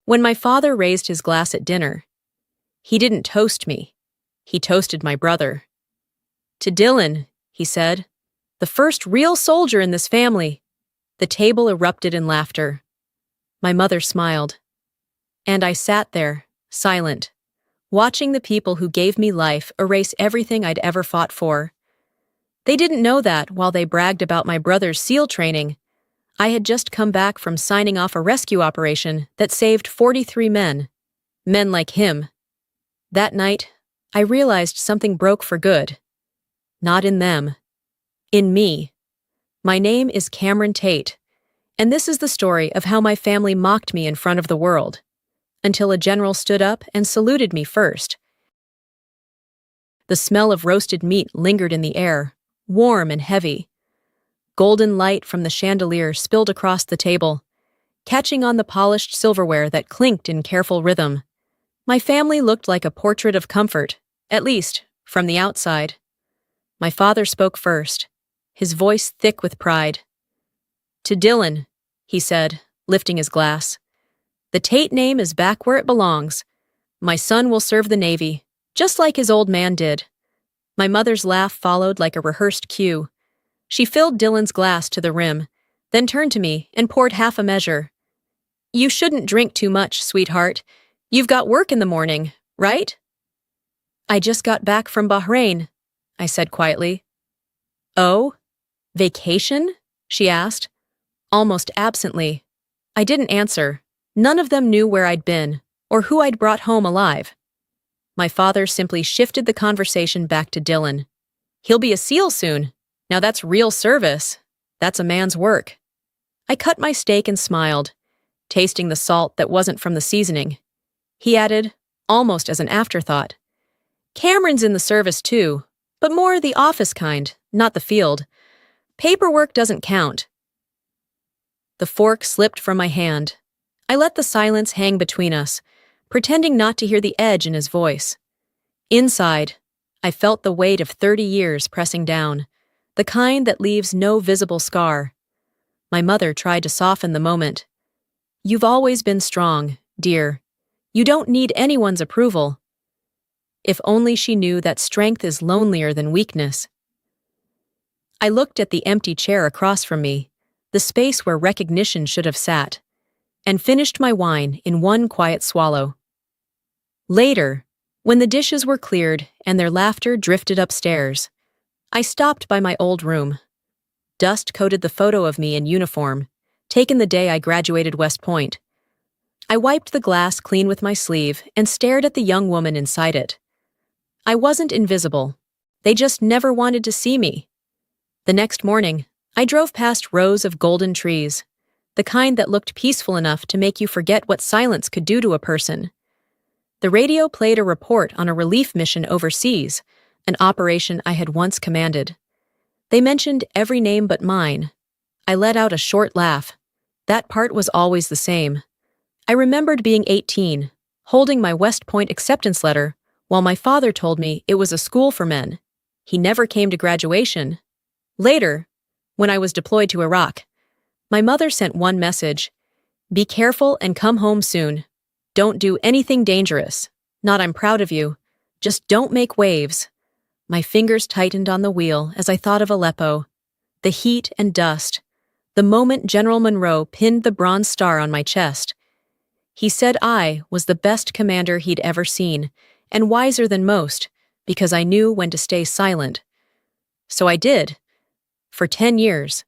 When my father raised his glass at dinner, he didn't toast me. He toasted my brother. "To Dylan," he said, "the first real soldier in this family." The table erupted in laughter. My mother smiled. And I sat there, silent, watching the people who gave me life erase everything I'd ever fought for. They didn't know that while they bragged about my brother's SEAL training, I had just come back from signing off a rescue operation that saved 43 men. Men like him. That night, I realized something broke for good. Not in them. In me. My name is Cameron Tate, and this is the story of how my family mocked me in front of the world, until a general stood up and saluted me first. The smell of roasted meat lingered in the air, warm and heavy. Golden light from the chandelier spilled across the table, catching on the polished silverware that clinked in careful rhythm. My family looked like a portrait of comfort, at least, from the outside. My father spoke first, his voice thick with pride. "To Dylan," he said, lifting his glass. "The Tate name is back where it belongs. My son will serve the Navy, just like his old man did." My mother's laugh followed like a rehearsed cue. She filled Dylan's glass to the rim, then turned to me and poured half a measure. "You shouldn't drink too much, sweetheart. You've got work in the morning, right?" "I just got back from Bahrain," I said quietly. "Oh? Vacation?" she asked, almost absently. I didn't answer. None of them knew where I'd been, or who I'd brought home alive. My father simply shifted the conversation back to Dylan. "He'll be a SEAL soon. Now that's real service. That's a man's work." I cut my steak and smiled, tasting the salt that wasn't from the seasoning. He added, almost as an afterthought, "Cameron's in the service too, but more the office kind, not the field. Paperwork doesn't count." The fork slipped from my hand. I let the silence hang between us, pretending not to hear the edge in his voice. Inside, I felt the weight of 30 years pressing down, the kind that leaves no visible scar. My mother tried to soften the moment. "You've always been strong, dear. You don't need anyone's approval." If only she knew that strength is lonelier than weakness. I looked at the empty chair across from me, the space where recognition should have sat, and finished my wine in one quiet swallow. Later, when the dishes were cleared and their laughter drifted upstairs, I stopped by my old room. Dust coated the photo of me in uniform, taken the day I graduated West Point. I wiped the glass clean with my sleeve and stared at the young woman inside it. I wasn't invisible. They just never wanted to see me. The next morning, I drove past rows of golden trees, the kind that looked peaceful enough to make you forget what silence could do to a person. The radio played a report on a relief mission overseas, an operation I had once commanded. They mentioned every name but mine. I let out a short laugh. That part was always the same. I remembered being 18, holding my West Point acceptance letter, while my father told me it was a school for men. He never came to graduation. Later, when I was deployed to Iraq, my mother sent one message: "Be careful and come home soon. Don't do anything dangerous. Not I'm proud of you. Just don't make waves." My fingers tightened on the wheel as I thought of Aleppo. The heat and dust. The moment General Monroe pinned the Bronze Star on my chest. He said I was the best commander he'd ever seen, and wiser than most, because I knew when to stay silent. So I did. For 10 years.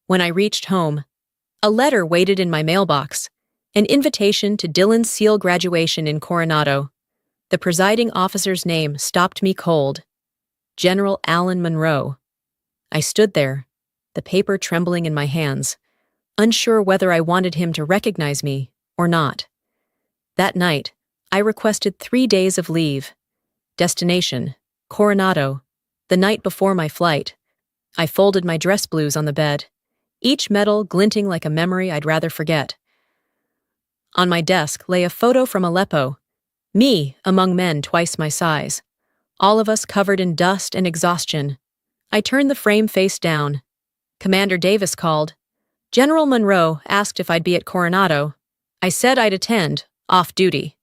When I reached home, a letter waited in my mailbox, an invitation to Dylan's SEAL graduation in Coronado. The presiding officer's name stopped me cold. General Allen Monroe. I stood there, the paper trembling in my hands, unsure whether I wanted him to recognize me or not. That night, I requested 3 days of leave. Destination, Coronado. The night before my flight, I folded my dress blues on the bed, each medal glinting like a memory I'd rather forget. On my desk lay a photo from Aleppo, me among men twice my size, all of us covered in dust and exhaustion. I turned the frame face down. Commander Davis called. General Monroe asked if I'd be at Coronado. I said I'd attend, off duty.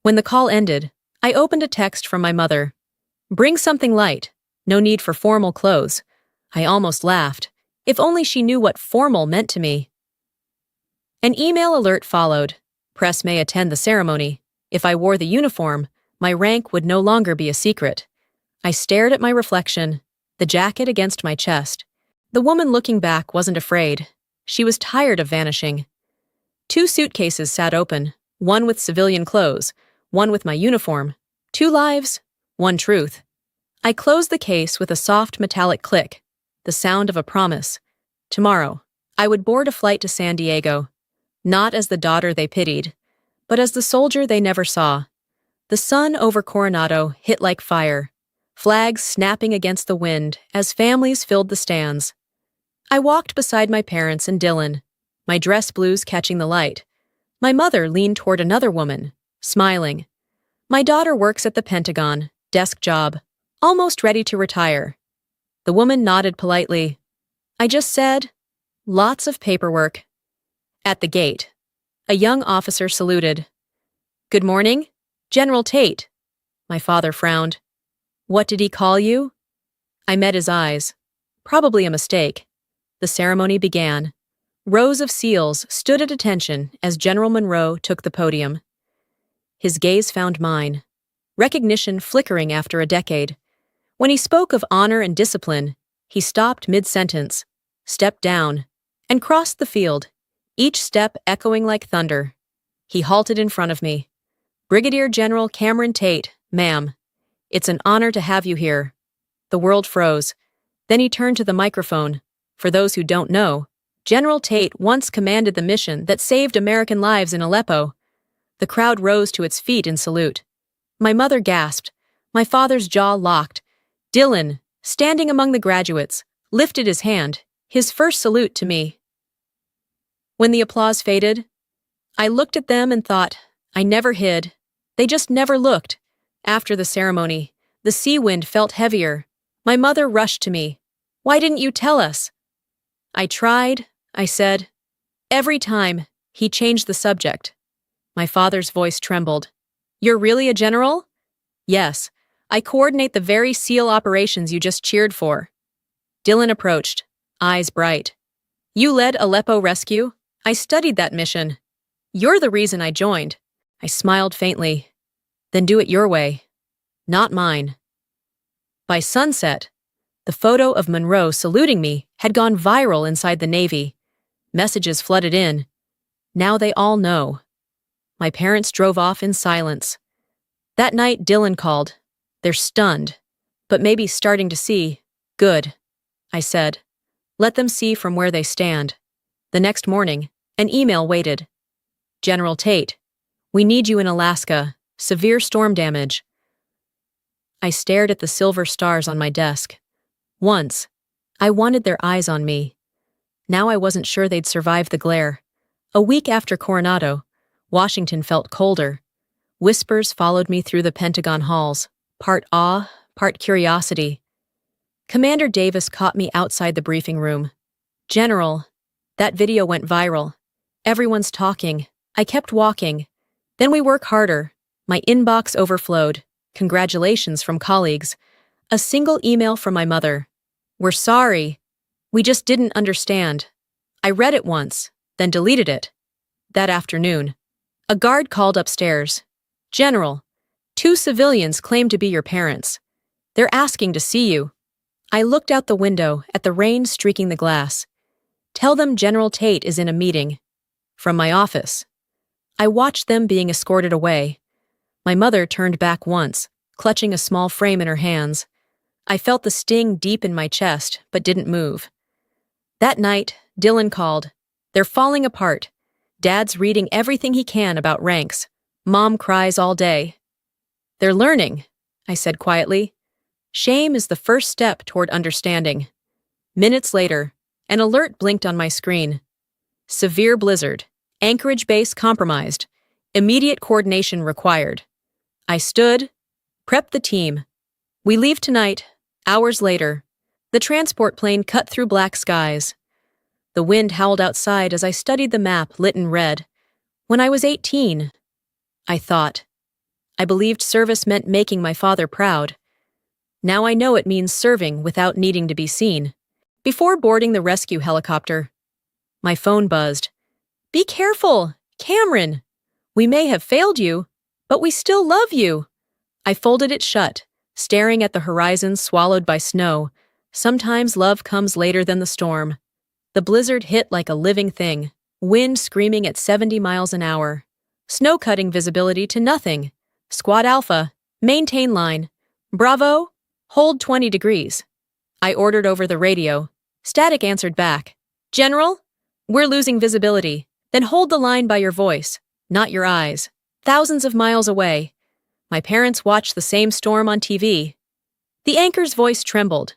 When the call ended, I opened a text from my mother. Bring something light. No need for formal clothes. I almost laughed. If only she knew what formal meant to me. An email alert followed. Press may attend the ceremony. If I wore the uniform, my rank would no longer be a secret. I stared at my reflection, the jacket against my chest. The woman looking back wasn't afraid. She was tired of vanishing. 2 suitcases sat open, one with civilian clothes, one with my uniform. 2 lives, 1 truth. I closed the case with a soft metallic click, the sound of a promise. Tomorrow, I would board a flight to San Diego, not as the daughter they pitied, but as the soldier they never saw. The sun over Coronado hit like fire, flags snapping against the wind as families filled the stands. I walked beside my parents and Dylan, my dress blues catching the light. My mother leaned toward another woman, smiling. My daughter works at the Pentagon, desk job, almost ready to retire. The woman nodded politely. I just said, lots of paperwork. At the gate, a young officer saluted. Good morning, General Tate. My father frowned. What did he call you? I met his eyes. Probably a mistake. The ceremony began. Rows of SEALs stood at attention as General Monroe took the podium. His gaze found mine, recognition flickering after a decade. When he spoke of honor and discipline, he stopped mid-sentence, stepped down, and crossed the field, each step echoing like thunder. He halted in front of me. Brigadier General Cameron Tate, ma'am. It's an honor to have you here. The world froze. Then he turned to the microphone. For those who don't know, General Tate once commanded the mission that saved American lives in Aleppo. The crowd rose to its feet in salute. My mother gasped. My father's jaw locked. Dylan, standing among the graduates, lifted his hand, his first salute to me. When the applause faded, I looked at them and thought, I never hid. They just never looked. After the ceremony, the sea wind felt heavier. My mother rushed to me. Why didn't you tell us? I tried, I said. Every time, he changed the subject. My father's voice trembled. You're really a general? Yes, I coordinate the very SEAL operations you just cheered for. Dylan approached, eyes bright. You led Aleppo rescue? I studied that mission. You're the reason I joined. I smiled faintly. Then do it your way, not mine. By sunset, the photo of Monroe saluting me had gone viral inside the Navy. Messages flooded in. Now they all know. My parents drove off in silence. That night, Dylan called. They're stunned, but maybe starting to see. Good, I said. Let them see from where they stand. The next morning, an email waited. General Tate, we need you in Alaska. Severe storm damage. I stared at the silver stars on my desk. Once, I wanted their eyes on me. Now I wasn't sure they'd survive the glare. A week after Coronado, Washington felt colder. Whispers followed me through the Pentagon halls, part awe, part curiosity. Commander Davis caught me outside the briefing room. General, that video went viral. Everyone's talking. I kept walking. Then we work harder. My inbox overflowed. Congratulations from colleagues. A single email from my mother. We're sorry. We just didn't understand. I read it once, then deleted it. That afternoon, a guard called upstairs. General, 2 civilians claim to be your parents. They're asking to see you. I looked out the window at the rain streaking the glass. Tell them General Tate is in a meeting. From my office. I watched them being escorted away. My mother turned back once, clutching a small frame in her hands. I felt the sting deep in my chest, but didn't move. That night, Dylan called. They're falling apart. Dad's reading everything he can about ranks. Mom cries all day. They're learning, I said quietly. Shame is the first step toward understanding. Minutes later, an alert blinked on my screen. Severe blizzard. Anchorage base compromised. Immediate coordination required. I stood, prepped the team. We leave tonight, hours later. The transport plane cut through black skies. The wind howled outside as I studied the map lit in red. When I was 18, I thought. I believed service meant making my father proud. Now I know it means serving without needing to be seen. Before boarding the rescue helicopter, my phone buzzed. Be careful, Cameron. We may have failed you, but we still love you. I folded it shut, staring at the horizon swallowed by snow. Sometimes love comes later than the storm. The blizzard hit like a living thing, wind screaming at 70 miles an hour. Snow cutting visibility to nothing. Squad Alpha, maintain line. Bravo, hold 20 degrees. I ordered over the radio. Static answered back. General, we're losing visibility. Then hold the line by your voice, not your eyes. Thousands of miles away. My parents watched the same storm on TV. The anchor's voice trembled.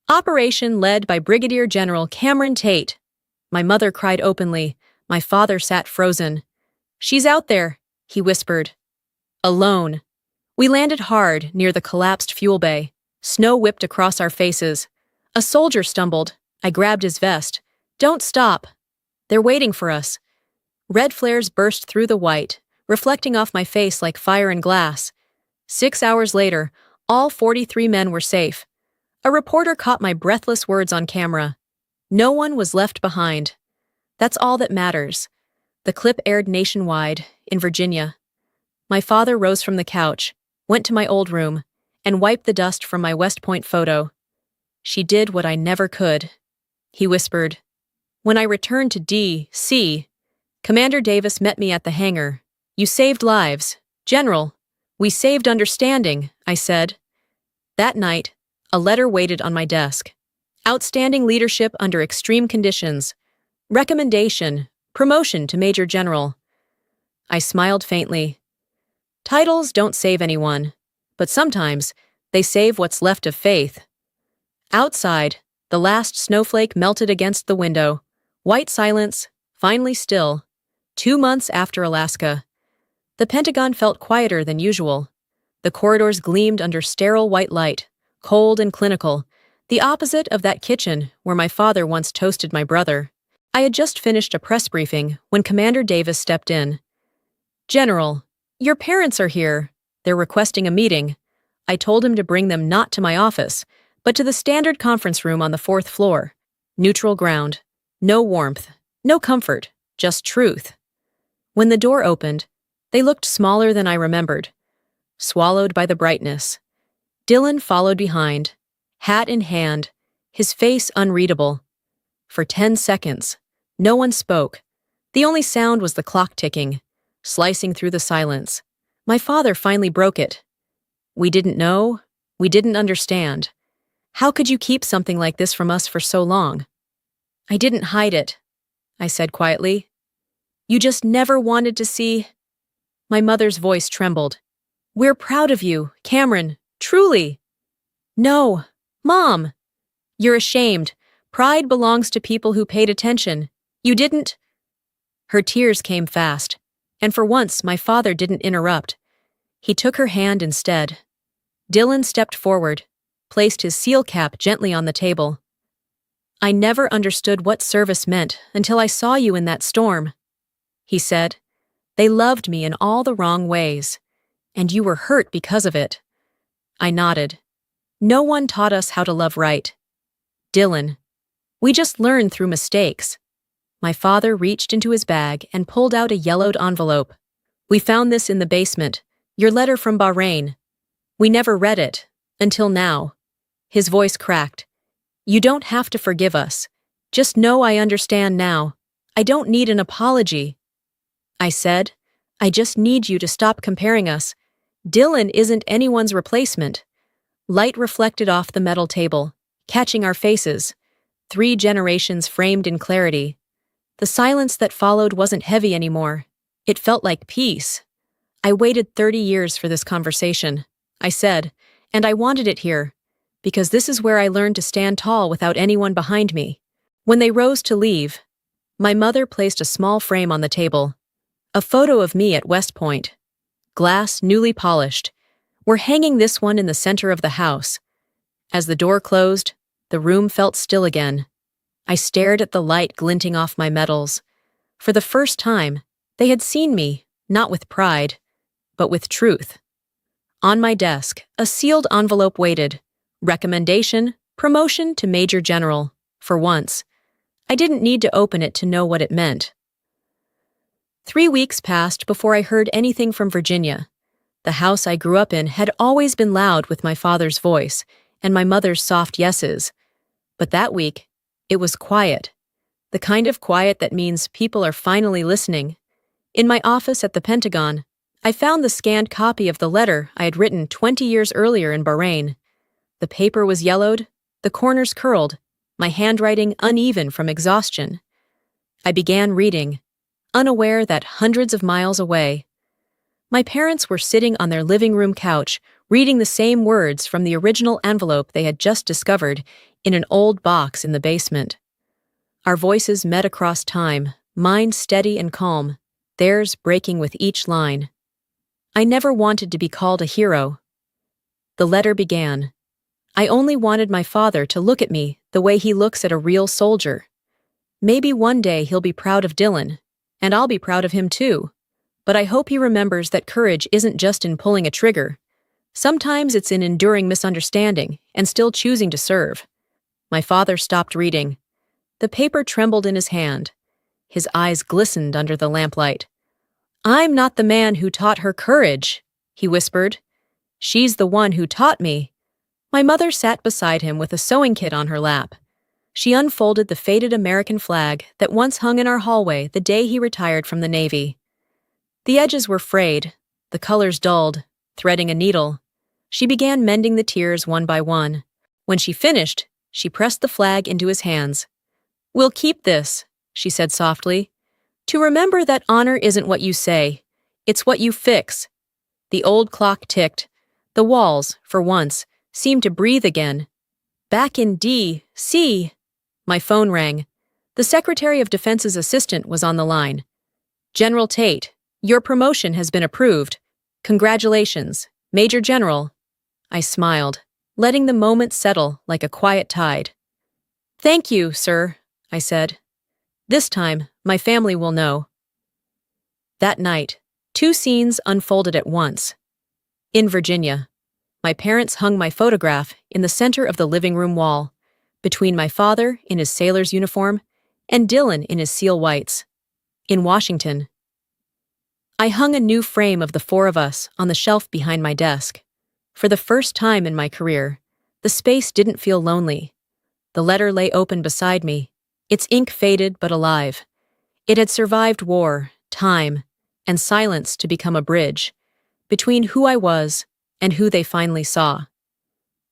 Operation led by Brigadier General Cameron Tate. My mother cried openly. My father sat frozen. She's out there, he whispered. Alone. We landed hard near the collapsed fuel bay. Snow whipped across our faces. A soldier stumbled. I grabbed his vest. Don't stop. They're waiting for us. Red flares burst through the white, reflecting off my face like fire and glass. 6 hours later, all 43 men were safe. A reporter caught my breathless words on camera. No one was left behind. That's all that matters. The clip aired nationwide, in Virginia. My father rose from the couch, went to my old room, and wiped the dust from my West Point photo. She did what I never could. He whispered. When I returned to D.C., Commander Davis met me at the hangar. You saved lives. General, we saved understanding, I said. That night, a letter waited on my desk. Outstanding leadership under extreme conditions. Recommendation, promotion to Major General. I smiled faintly. Titles don't save anyone, but sometimes they save what's left of faith. Outside, the last snowflake melted against the window. White silence, finally still. 2 months after Alaska. The Pentagon felt quieter than usual. The corridors gleamed under sterile white light, cold and clinical, the opposite of that kitchen where my father once toasted my brother. I had just finished a press briefing when Commander Davis stepped in. General, your parents are here. They're requesting a meeting. I told him to bring them not to my office, but to the standard conference room on the 4th floor. Neutral ground. No warmth. No comfort. Just truth. When the door opened, they looked smaller than I remembered. Swallowed by the brightness. Dylan followed behind, hat in hand, his face unreadable. For 10 seconds, no one spoke. The only sound was the clock ticking, slicing through the silence. My father finally broke it. We didn't know. We didn't understand. How could you keep something like this from us for so long? I didn't hide it, I said quietly. You just never wanted to see. My mother's voice trembled. We're proud of you, Cameron, truly. No, Mom. You're ashamed. Pride belongs to people who paid attention. You didn't. Her tears came fast, and for once my father didn't interrupt. He took her hand instead. Dylan stepped forward, placed his seal cap gently on the table. I never understood what service meant until I saw you in that storm, he said. They loved me in all the wrong ways, and you were hurt because of it. I nodded. No one taught us how to love right. Dylan, we just learned through mistakes. My father reached into his bag and pulled out a yellowed envelope. We found this in the basement, your letter from Bahrain. We never read it, until now. His voice cracked. You don't have to forgive us. Just know I understand now. I don't need an apology. I said, I just need you to stop comparing us. Dylan isn't anyone's replacement. Light reflected off the metal table, catching our faces. 3 generations framed in clarity. The silence that followed wasn't heavy anymore. It felt like peace. I waited 30 years for this conversation, I said, and I wanted it here, because this is where I learned to stand tall without anyone behind me. When they rose to leave, my mother placed a small frame on the table. A photo of me at West Point. Glass newly polished. We're hanging this one in the center of the house. As the door closed, the room felt still again. I stared at the light glinting off my medals. For the first time, They had seen me, not with pride, but with truth. On my desk, a sealed envelope waited. Recommendation, promotion to Major General. For once, I didn't need to open it to know what it meant. 3 weeks passed before I heard anything from Virginia. The house I grew up in had always been loud with my father's voice and my mother's soft yeses. But that week, it was quiet. The kind of quiet that means people are finally listening. In my office at the Pentagon, I found the scanned copy of the letter I had written 20 years earlier in Bahrain. The paper was yellowed, the corners curled, my handwriting uneven from exhaustion. I began reading, unaware that hundreds of miles away, my parents were sitting on their living room couch, reading the same words from the original envelope they had just discovered in an old box in the basement. Our voices met across time, mine steady and calm, theirs breaking with each line. I never wanted to be called a hero. The letter began. I only wanted my father to look at me the way he looks at a real soldier. Maybe one day he'll be proud of Dylan, and I'll be proud of him too. But I hope he remembers that courage isn't just in pulling a trigger. Sometimes it's in enduring misunderstanding and still choosing to serve. My father stopped reading. The paper trembled in his hand. His eyes glistened under the lamplight. "I'm not the man who taught her courage," he whispered. "She's the one who taught me." My mother sat beside him with a sewing kit on her lap. She unfolded the faded American flag that once hung in our hallway the day he retired from the Navy. The edges were frayed, the colors dulled, threading a needle. She began mending the tears one by one. When she finished, she pressed the flag into his hands. "We'll keep this," she said softly, "to remember that honor isn't what you say, it's what you fix." The old clock ticked. The walls, for once, seemed to breathe again. Back in D.C. My phone rang. The Secretary of Defense's assistant was on the line. "General Tate, your promotion has been approved. Congratulations, Major General." I smiled, letting the moment settle like a quiet tide. "Thank you, sir," I said. "This time, my family will know." That night, 2 scenes unfolded at once. In Virginia, my parents hung my photograph in the center of the living room wall, between my father in his sailor's uniform and Dylan in his seal whites. In Washington, I hung a new frame of the 4 of us on the shelf behind my desk. For the first time in my career, the space didn't feel lonely. The letter lay open beside me, its ink faded but alive. It had survived war, time, and silence to become a bridge between who I was and who they finally saw.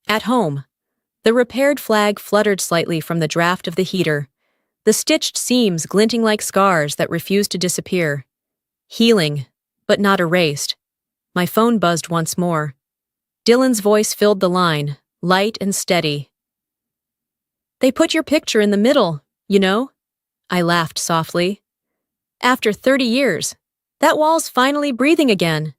At home, the repaired flag fluttered slightly from the draft of the heater, the stitched seams glinting like scars that refused to disappear. Healing, but not erased. My phone buzzed once more. Dylan's voice filled the line, light and steady. "They put your picture in the middle, you know?" I laughed softly. "After 30 years, that wall's finally breathing again."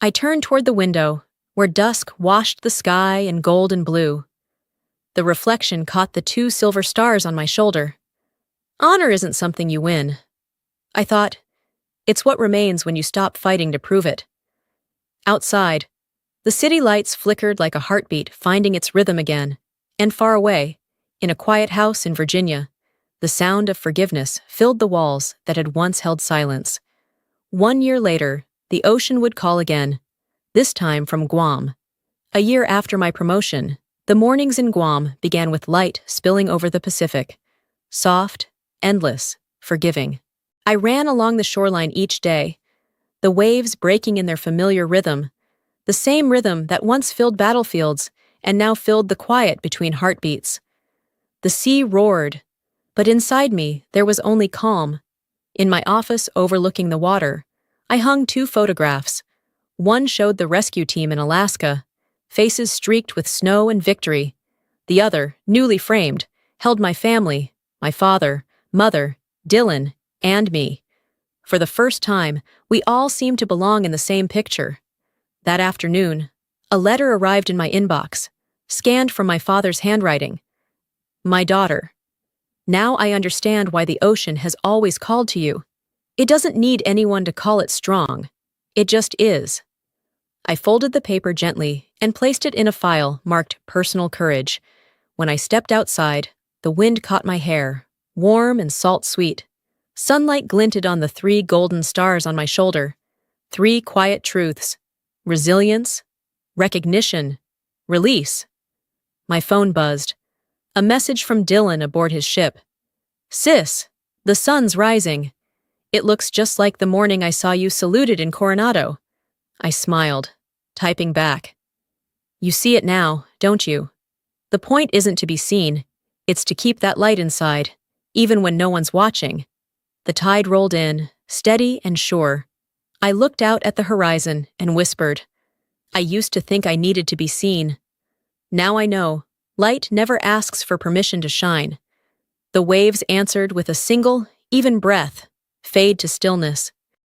I turned toward the window, where dusk washed the sky in gold and blue. The reflection caught the 2 silver stars on my shoulder. Honor isn't something you win, I thought. It's what remains when you stop fighting to prove it. Outside, the city lights flickered like a heartbeat finding its rhythm again, and far away, in a quiet house in Virginia, the sound of forgiveness filled the walls that had once held silence. 1 year later, the ocean would call again, this time from Guam. A year after my promotion, the mornings in Guam began with light spilling over the Pacific. Soft, endless, forgiving. I ran along the shoreline each day, the waves breaking in their familiar rhythm, the same rhythm that once filled battlefields and now filled the quiet between heartbeats. The sea roared, but inside me there was only calm. In my office overlooking the water, I hung 2 photographs. One showed the rescue team in Alaska, faces streaked with snow and victory. The other, newly framed, held my family, my father, mother, Dylan, and me. For the first time, we all seemed to belong in the same picture. That afternoon, a letter arrived in my inbox, scanned from my father's handwriting. "My daughter, now I understand why the ocean has always called to you. It doesn't need anyone to call it strong. It just is. I folded the paper gently and placed it in a file marked Personal Courage. When I stepped outside, the wind caught my hair, warm and salt-sweet. Sunlight glinted on the 3 golden stars on my shoulder. 3 quiet truths: resilience, recognition, release. My phone buzzed. A message from Dylan aboard his ship. "Sis, the sun's rising. It looks just like the morning I saw you saluted in Coronado." I smiled, typing back. "You see it now, don't you? The point isn't to be seen, it's to keep that light inside, even when no one's watching." The tide rolled in, steady and sure. I looked out at the horizon and whispered, "I used to think I needed to be seen. Now I know, light never asks for permission to shine." The waves answered with a single, even breath, fade to stillness.